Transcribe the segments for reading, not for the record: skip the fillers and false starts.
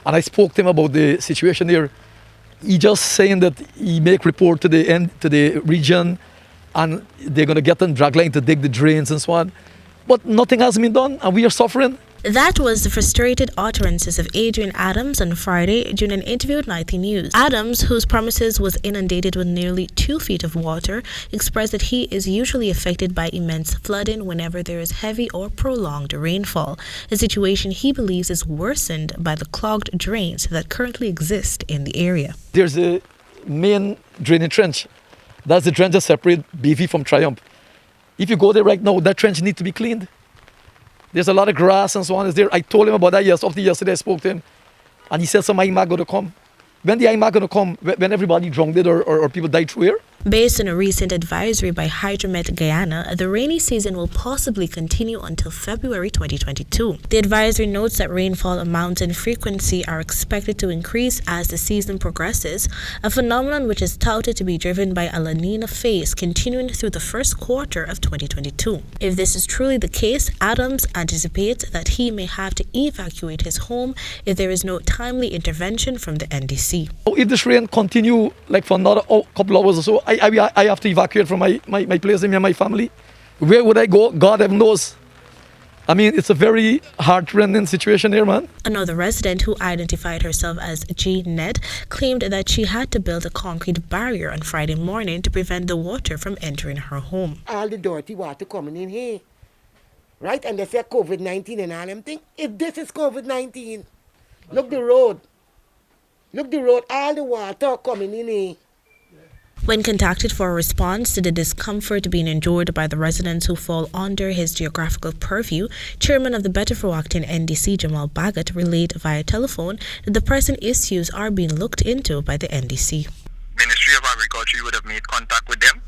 And I spoke to him about the situation there. He just saying that he make report to the region, and they're going to get on drag line to dig the drains and so on. But nothing has been done, and we are suffering. That was the frustrated utterances of Adrian Adams on Friday during an interview with Nightly News. Adams, whose premises was inundated with nearly 2 feet of water, expressed that he is usually affected by immense flooding whenever there is heavy or prolonged rainfall, a situation he believes is worsened by the clogged drains that currently exist in the area. There's a main draining trench. That's the trench that separates BV from Triumph. If you go there right now, that trench needs to be cleaned. There's a lot of grass and so on is there. I told him about that yesterday I spoke to him. And he said some IMAC going to come. When the IMAC going to come? When everybody drowned or people died through here? Based on a recent advisory by Hydromet Guyana, the rainy season will possibly continue until February 2022. The advisory notes that rainfall amounts and frequency are expected to increase as the season progresses, a phenomenon which is touted to be driven by a La Nina phase continuing through the first quarter of 2022. If this is truly the case, Adams anticipates that he may have to evacuate his home if there is no timely intervention from the NDC. If this rain continue like for another couple hours or so, I have to evacuate from my place and my family. Where would I go? God heaven knows. I mean, it's a very heart-rending situation here, man. Another resident who identified herself as G. Ned claimed that she had to build a concrete barrier on Friday morning to prevent the water from entering her home. All the dirty water coming in here, right? And they say COVID-19 and all them things. If this is COVID-19, look the road. Look the road, all the water coming in here. When contacted for a response to the discomfort being endured by the residents who fall under his geographical purview, Chairman of the Beterverwagting NDC Jamal Bagat relayed via telephone that the present issues are being looked into by the NDC. Ministry of Agriculture would have made contact with them,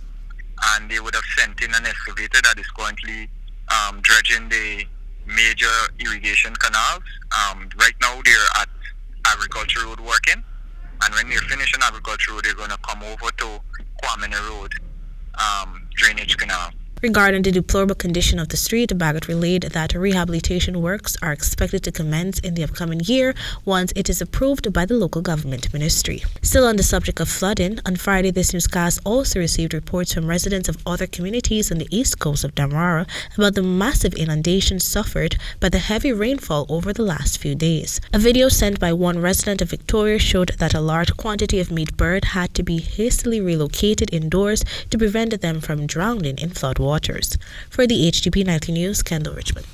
and they would have sent in an excavator that is currently dredging the major irrigation canals. Right now they're at Agriculture Road working, and when they're finishing Agriculture Road, they're going to come over to Kwamina Road drainage canal. Regarding the deplorable condition of the street, Bagot relayed that rehabilitation works are expected to commence in the upcoming year once it is approved by the local government ministry. Still on the subject of flooding, on Friday this newscast also received reports from residents of other communities on the east coast of Damara about the massive inundations suffered by the heavy rainfall over the last few days. A video sent by one resident of Victoria showed that a large quantity of meat bird had to be hastily relocated indoors to prevent them from drowning in flood waters. For the HTP Nightly News, Kendell Richmond.